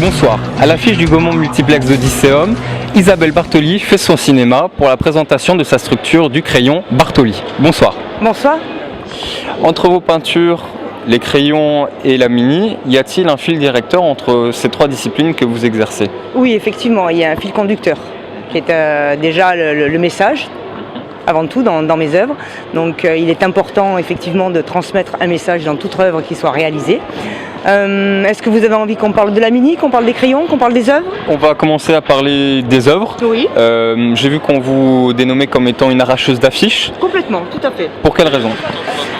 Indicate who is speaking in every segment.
Speaker 1: Bonsoir. À l'affiche du Gaumont Multiplex d'Odysseum, Isabelle Bartoli fait son cinéma pour la présentation de sa structure du crayon Bartoli. Bonsoir.
Speaker 2: Bonsoir.
Speaker 1: Entre vos peintures, les crayons et la mini, y a-t-il un fil directeur entre ces trois disciplines que vous exercez?
Speaker 2: Oui, effectivement, il y a un fil conducteur qui est déjà le message, avant tout dans mes œuvres. Donc il est important effectivement de transmettre un message dans toute œuvre qui soit réalisée. Est-ce que vous avez envie qu'on parle de la mini, qu'on parle des crayons, qu'on parle des œuvres?
Speaker 1: On va commencer à parler des œuvres.
Speaker 2: Oui.
Speaker 1: J'ai vu qu'on vous dénommait comme étant une arracheuse d'affiches.
Speaker 2: Complètement, tout à fait.
Speaker 1: Pour quelle raison?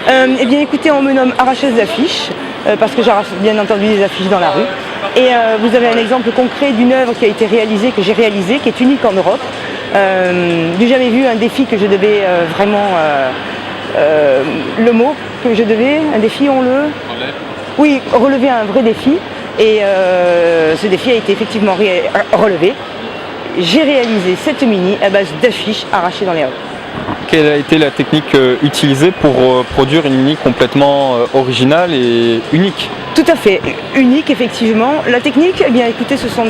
Speaker 2: Eh bien écoutez, on me nomme arracheuse d'affiches, parce que j'arrache bien entendu des affiches dans la rue. Et vous avez un exemple concret d'une œuvre qui a été réalisée, que j'ai réalisée, qui est unique en Europe. Du jamais vu, un défi que je devais vraiment... le mot que je devais, un défi, Oui, relever un vrai défi. Et ce défi a été effectivement relevé. J'ai réalisé cette mini à base d'affiches arrachées dans les rues.
Speaker 1: Quelle a été la technique utilisée pour produire une mini complètement originale et unique?
Speaker 2: Tout à fait, unique effectivement. La technique, eh bien écoutez, ce sont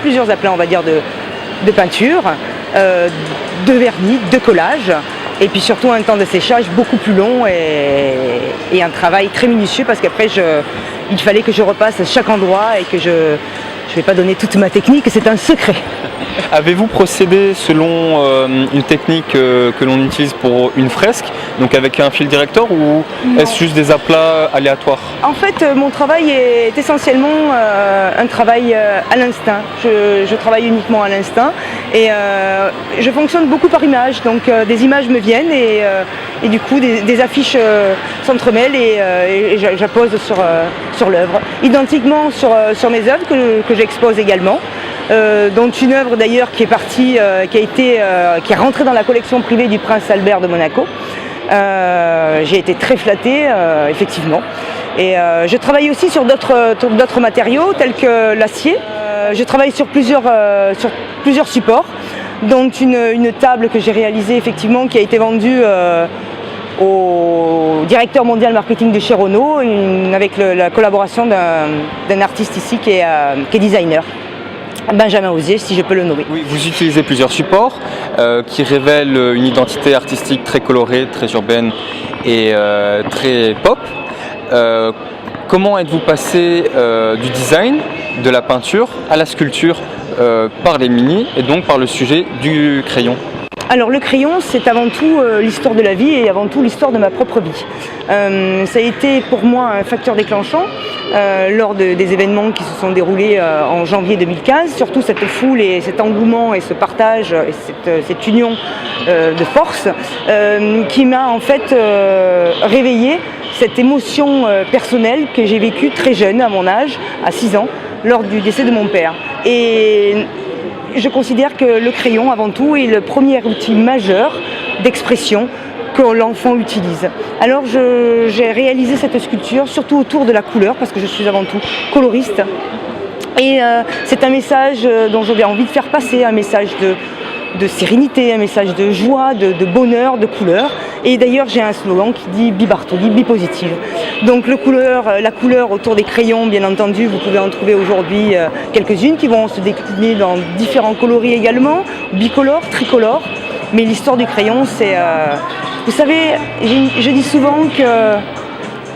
Speaker 2: plusieurs aplats, on va dire, de peinture, de vernis, de collage, et puis surtout un temps de séchage beaucoup plus long et un travail très minutieux, parce qu'après il fallait que je repasse chaque endroit et que je ne vais pas donner toute ma technique, c'est un secret.
Speaker 1: Avez-vous procédé selon une technique que l'on utilise pour une fresque, donc avec un fil directeur, ou est-ce juste des aplats aléatoires?
Speaker 2: En fait, mon travail est essentiellement un travail à l'instinct. Je travaille uniquement à l'instinct et je fonctionne beaucoup par image. Donc des images me viennent et du coup des affiches s'entremêlent et j'appose sur l'œuvre. Identiquement sur mes œuvres que j'expose également. Dont une œuvre d'ailleurs qui est rentrée dans la collection privée du prince Albert de Monaco. J'ai été très flattée, effectivement. Et je travaille aussi sur d'autres matériaux tels que l'acier. Je travaille sur plusieurs supports, dont une table que j'ai réalisée effectivement, qui a été vendue au directeur mondial marketing de chez Renault, avec la collaboration d'un artiste ici qui est designer. Benjamin Osier, si je peux le nommer.
Speaker 1: Oui, vous utilisez plusieurs supports qui révèlent une identité artistique très colorée, très urbaine et très pop. Comment êtes-vous passé du design, de la peinture à la sculpture par les mini et donc par le sujet du crayon?
Speaker 2: Alors le crayon, c'est avant tout l'histoire de la vie et avant tout l'histoire de ma propre vie. Ça a été pour moi un facteur déclenchant lors des événements qui se sont déroulés en janvier 2015, surtout cette foule et cet engouement et ce partage et cette union de force qui m'a en fait réveillé cette émotion personnelle que j'ai vécue très jeune, à mon âge, à 6 ans, lors du décès de mon père. Et je considère que le crayon, avant tout, est le premier outil majeur d'expression que l'enfant utilise. Alors j'ai réalisé cette sculpture, surtout autour de la couleur, parce que je suis avant tout coloriste. Et c'est un message dont j'avais envie de faire passer, un message de sérénité, un message de joie, de bonheur, de couleur. Et d'ailleurs, j'ai un slogan qui dit « Bi Bartoli, bi positive ». Donc la couleur autour des crayons, bien entendu, vous pouvez en trouver aujourd'hui quelques-unes qui vont se décliner dans différents coloris également, bicolores, tricolores. Mais l'histoire du crayon, c'est... vous savez, je dis souvent que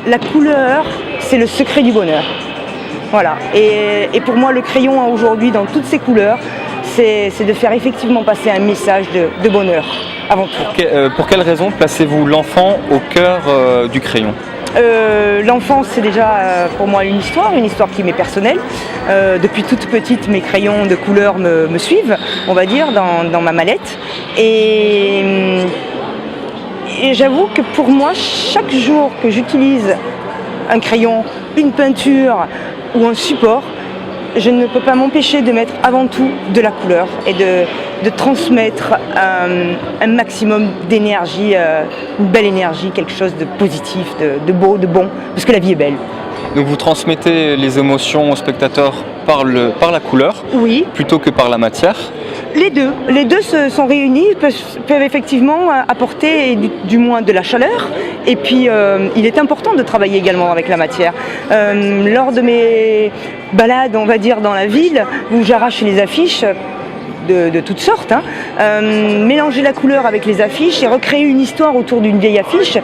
Speaker 2: la couleur, c'est le secret du bonheur. Voilà. Et pour moi, le crayon, aujourd'hui, dans toutes ses couleurs, c'est de faire effectivement passer un message de bonheur, avant tout.
Speaker 1: Pour quelle raison placez-vous l'enfant au cœur du crayon?
Speaker 2: L'enfance, c'est déjà pour moi une histoire qui m'est personnelle. Depuis toute petite, mes crayons de couleur me suivent, on va dire, dans ma mallette. Et j'avoue que pour moi, chaque jour que j'utilise un crayon, une peinture ou un support, je ne peux pas m'empêcher de mettre avant tout de la couleur et de transmettre un maximum d'énergie, une belle énergie, quelque chose de positif, de beau, de bon, parce que la vie est belle.
Speaker 1: Donc vous transmettez les émotions aux spectateurs par la couleur,
Speaker 2: oui,
Speaker 1: plutôt que par la matière.
Speaker 2: Les deux se sont réunis, peuvent effectivement apporter du moins de la chaleur. Et puis, il est important de travailler également avec la matière. Lors de mes balades, on va dire, dans la ville, où j'arrache les affiches, de toutes sortes, mélanger la couleur avec les affiches et recréer une histoire autour d'une vieille affiche,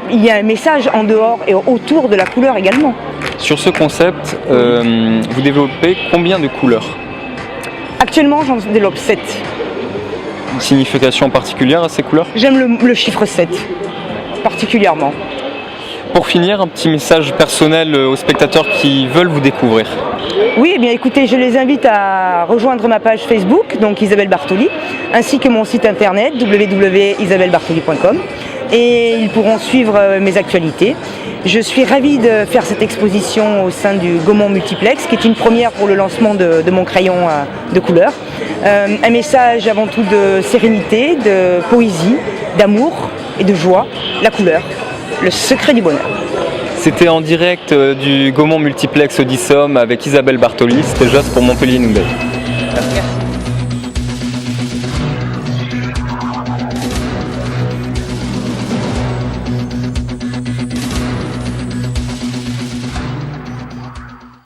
Speaker 2: il y a un message en dehors et autour de la couleur également.
Speaker 1: Sur ce concept, vous développez combien de couleurs?
Speaker 2: Actuellement, j'en développe 7.
Speaker 1: Une signification particulière à ces couleurs?
Speaker 2: J'aime le chiffre 7, particulièrement.
Speaker 1: Pour finir, un petit message personnel aux spectateurs qui veulent vous découvrir.
Speaker 2: Oui, eh bien écoutez, je les invite à rejoindre ma page Facebook, donc Isabelle Bartoli, ainsi que mon site internet www.isabellebartoli.com, et ils pourront suivre mes actualités. Je suis ravie de faire cette exposition au sein du Gaumont Multiplex, qui est une première pour le lancement de mon crayon de couleur. Un message avant tout de sérénité, de poésie, d'amour et de joie, la couleur, le secret du bonheur.
Speaker 1: C'était en direct du Gaumont Multiplex Odysseum avec Isabelle Bartoli, c'était Joss pour Montpellier Nouvelle.
Speaker 2: Merci.